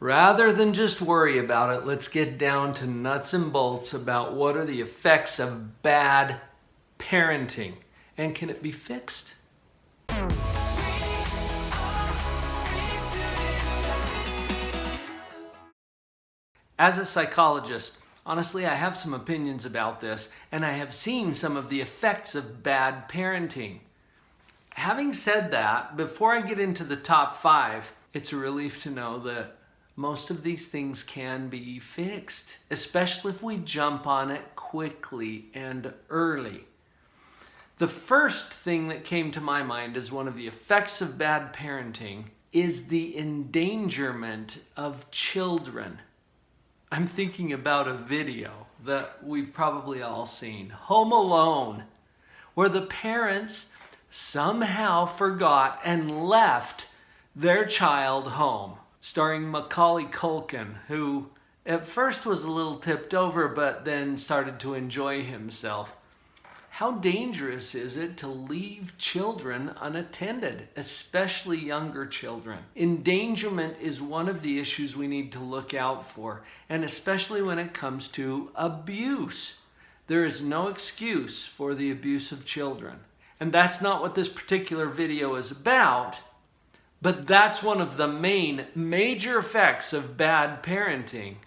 Rather than just worry about it, let's get down to nuts and bolts about what are the effects of bad parenting, and can it be fixed? As a psychologist, honestly, I have some opinions about this, and I have seen some of the effects of bad parenting. Having said that, before I get into the top 5, it's a relief to know that most of these things can be fixed, especially if we jump on it quickly and early. The first thing that came to my mind as one of the effects of bad parenting is the endangerment of children. I'm thinking about a video that we've probably all seen, Home Alone, where the parents somehow forgot and left their child home, starring Macaulay Culkin, who at first was a little tipped over but then started to enjoy himself. How dangerous is it to leave children unattended, especially younger children? Endangerment is one of the issues we need to look out for, and especially when it comes to abuse. There is no excuse for the abuse of children. And that's not what this particular video is about, but that's one of the major effects of bad parenting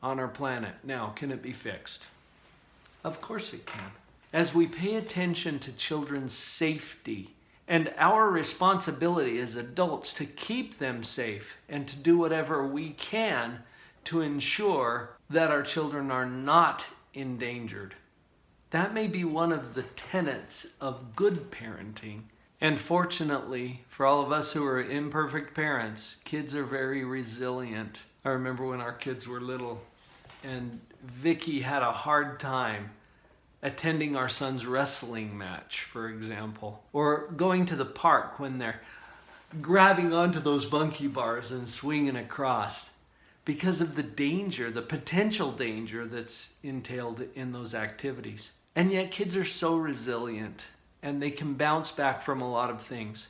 on our planet. Now, can it be fixed? Of course it can. As we pay attention to children's safety and our responsibility as adults to keep them safe and to do whatever we can to ensure that our children are not endangered. That may be one of the tenets of good parenting. And fortunately, for all of us who are imperfect parents, kids are very resilient. I remember when our kids were little and Vicky had a hard time attending our son's wrestling match, for example, or going to the park when they're grabbing onto those bunkie bars and swinging across because of the danger, the potential danger that's entailed in those activities. And yet kids are so resilient and they can bounce back from a lot of things.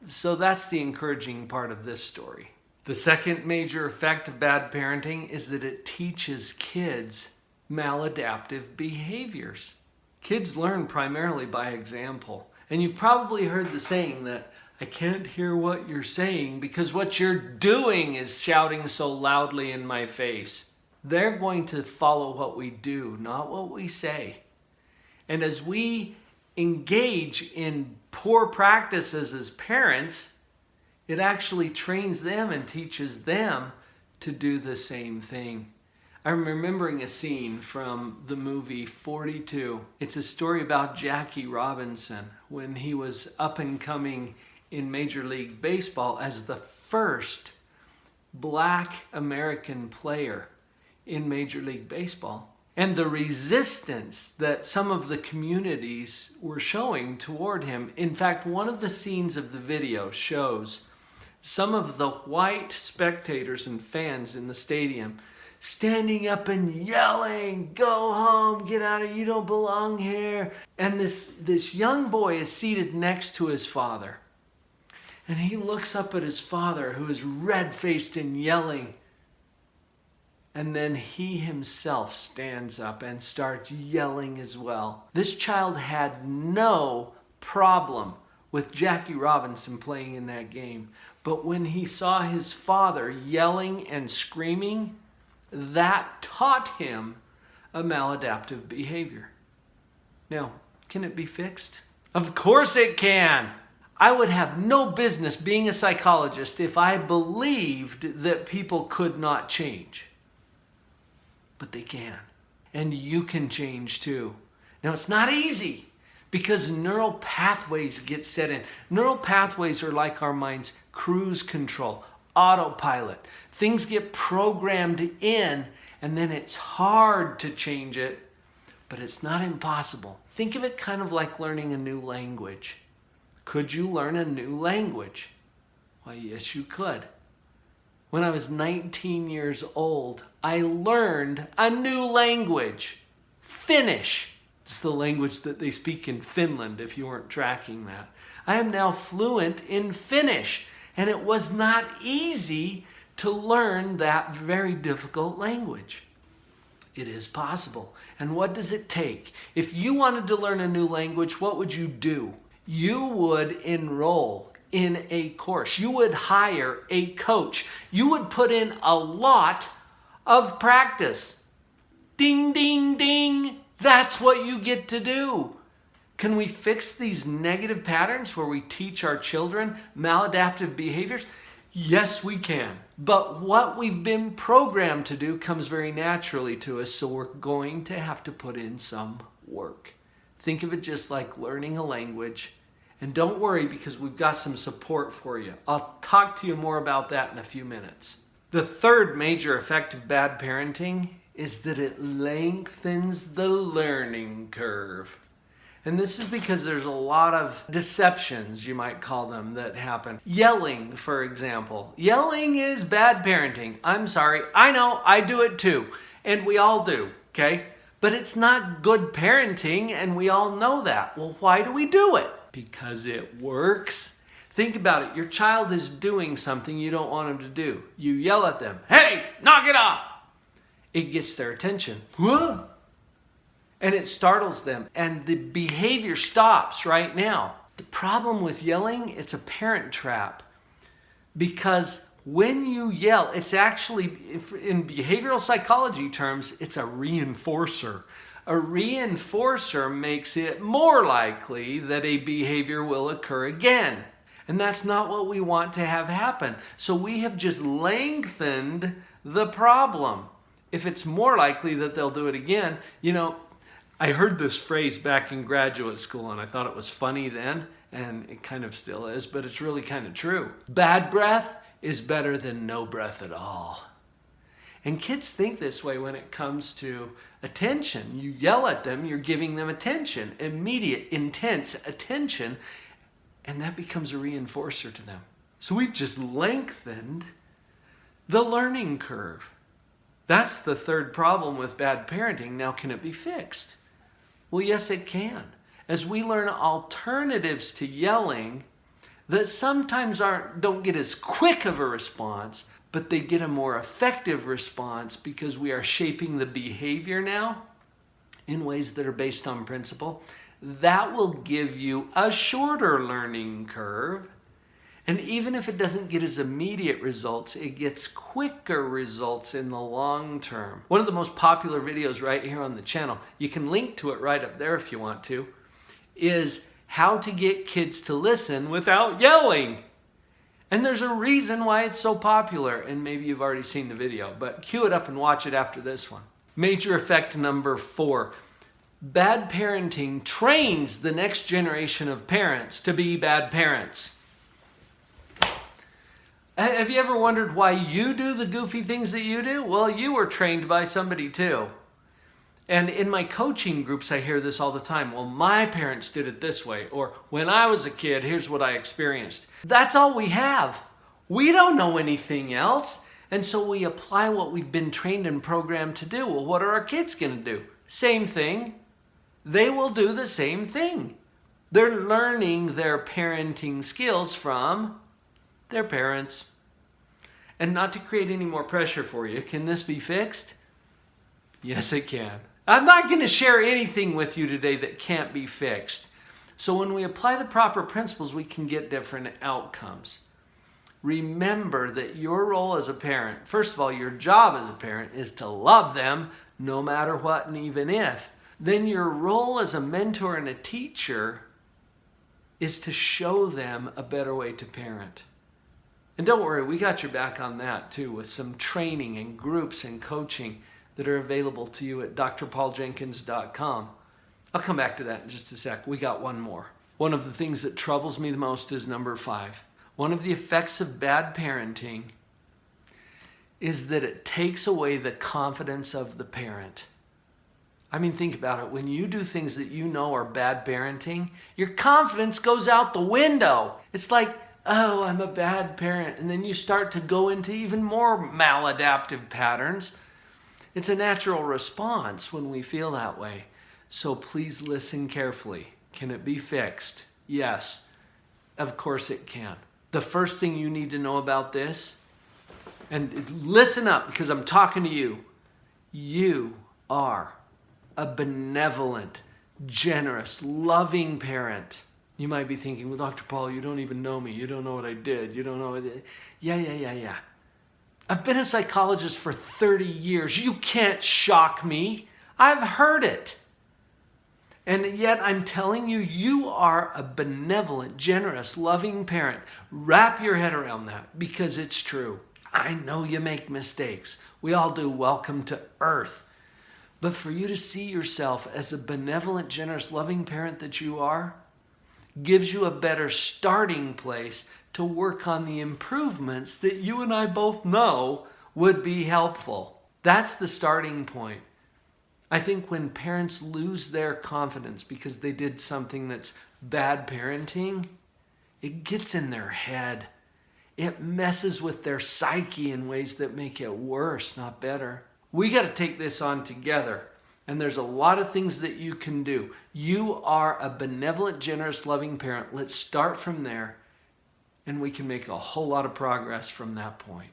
So that's the encouraging part of this story. The second major effect of bad parenting is that it teaches kids maladaptive behaviors. Kids learn primarily by example. And you've probably heard the saying that I can't hear what you're saying because what you're doing is shouting so loudly in my face. They're going to follow what we do, not what we say. And as we engage in poor practices as parents, it actually trains them and teaches them to do the same thing. I'm remembering a scene from the movie 42. It's a story about Jackie Robinson when he was up and coming in Major League Baseball as the first Black American player in Major League Baseball. And the resistance that some of the communities were showing toward him. In fact, one of the scenes of the video shows some of the white spectators and fans in the stadium standing up and yelling, "Go home, get out of here, you don't belong here." And this young boy is seated next to his father. And he looks up at his father, who is red-faced and yelling. And then he himself stands up and starts yelling as well. This child had no problem with Jackie Robinson playing in that game. But when he saw his father yelling and screaming, that taught him a maladaptive behavior. Now, can it be fixed? Of course it can. I would have no business being a psychologist if I believed that people could not change. But they can. And you can change too. Now, it's not easy because neural pathways get set in. Neural pathways are like our mind's cruise control, autopilot. Things get programmed in and then it's hard to change it, but it's not impossible. Think of it kind of like learning a new language. Could you learn a new language? Why, yes, you could. When I was 19 years old, I learned a new language, Finnish. It's the language that they speak in Finland, if you weren't tracking that. I am now fluent in Finnish, and it was not easy to learn that very difficult language. It is possible. And what does it take? If you wanted to learn a new language, what would you do? You would enroll in a course. You would hire a coach. You would put in a lot of practice. Ding, ding, ding. That's what you get to do. Can we fix these negative patterns where we teach our children maladaptive behaviors? Yes, we can. But what we've been programmed to do comes very naturally to us, so we're going to have to put in some work. Think of it just like learning a language. And don't worry, because we've got some support for you. I'll talk to you more about that in a few minutes. The third major effect of bad parenting is that it lengthens the learning curve. And this is because there's a lot of deceptions, you might call them, that happen. Yelling, for example. Yelling is bad parenting. I'm sorry. I know, I do it too. And we all do, okay? But it's not good parenting, and we all know that. Well, why do we do it? Because it works. Think about it. Your child is doing something you don't want them to do. You yell at them, "Hey, knock it off!" It gets their attention. Whoa! And it startles them, and the behavior stops right now. The problem with yelling, it's a parent trap. Because when you yell, it's actually, in behavioral psychology terms, it's a reinforcer. A reinforcer makes it more likely that a behavior will occur again. And that's not what we want to have happen. So we have just lengthened the problem. If it's more likely that they'll do it again, I heard this phrase back in graduate school, and I thought it was funny then, and it kind of still is, but it's really kind of true. Bad breath is better than no breath at all. And kids think this way when it comes to attention. You yell at them, you're giving them attention, immediate, intense attention, and that becomes a reinforcer to them. So we've just lengthened the learning curve. That's the third problem with bad parenting. Now, can it be fixed? Well, yes, it can. As we learn alternatives to yelling that sometimes don't get as quick of a response, but they get a more effective response because we are shaping the behavior now in ways that are based on principle, that will give you a shorter learning curve. And even if it doesn't get as immediate results, it gets quicker results in the long term. One of the most popular videos right here on the channel, you can link to it right up there if you want to, is how to get kids to listen without yelling. And there's a reason why it's so popular, and maybe you've already seen the video, but cue it up and watch it after this one. Major effect number 4. Bad parenting trains the next generation of parents to be bad parents. Have you ever wondered why you do the goofy things that you do? Well, you were trained by somebody too. And in my coaching groups, I hear this all the time. Well, my parents did it this way. Or when I was a kid, here's what I experienced. That's all we have. We don't know anything else. And so we apply what we've been trained and programmed to do. Well, what are our kids going to do? Same thing. They will do the same thing. They're learning their parenting skills from their parents. And not to create any more pressure for you, can this be fixed? Yes, it can. I'm not going to share anything with you today that can't be fixed. So when we apply the proper principles, we can get different outcomes. Remember that your role as a parent, first of all, your job as a parent is to love them no matter what and even if. Then your role as a mentor and a teacher is to show them a better way to parent. And don't worry, we got your back on that too, with some training and groups and coaching that are available to you at drpauljenkins.com. I'll come back to that in just a sec. We got one more. One of the things that troubles me the most is number 5. One of the effects of bad parenting is that it takes away the confidence of the parent. I mean, think about it. When you do things that you know are bad parenting, your confidence goes out the window. It's like, oh, I'm a bad parent. And then you start to go into even more maladaptive patterns. It's a natural response when we feel that way. So please listen carefully. Can it be fixed? Yes, of course it can. The first thing you need to know about this And listen up, because I'm talking to you. You are a benevolent, generous, loving parent. You might be thinking, well, Dr. Paul, you don't even know me. You don't know what I did. You don't know what I did. Yeah. I've been a psychologist for 30 years. You can't shock me. I've heard it. And yet I'm telling you, you are a benevolent, generous, loving parent. Wrap your head around that, because it's true. I know you make mistakes. We all do. Welcome to earth. But for you to see yourself as a benevolent, generous, loving parent that you are, gives you a better starting place to work on the improvements that you and I both know would be helpful. That's the starting point. I think when parents lose their confidence because they did something that's bad parenting, it gets in their head. It messes with their psyche in ways that make it worse, not better. We got to take this on together. And there's a lot of things that you can do. You are a benevolent, generous, loving parent. Let's start from there. And we can make a whole lot of progress from that point.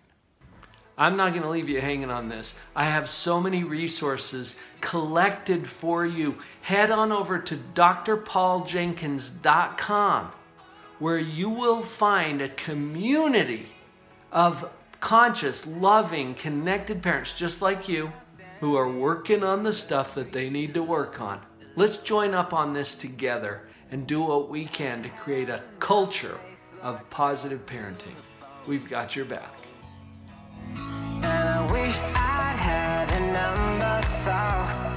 I'm not going to leave you hanging on this. I have so many resources collected for you. Head on over to drpauljenkins.com, where you will find a community of conscious, loving, connected parents just like you who are working on the stuff that they need to work on. Let's join up on this together and do what we can to create a culture of positive parenting. We've got your back. And I wished I'd had a number so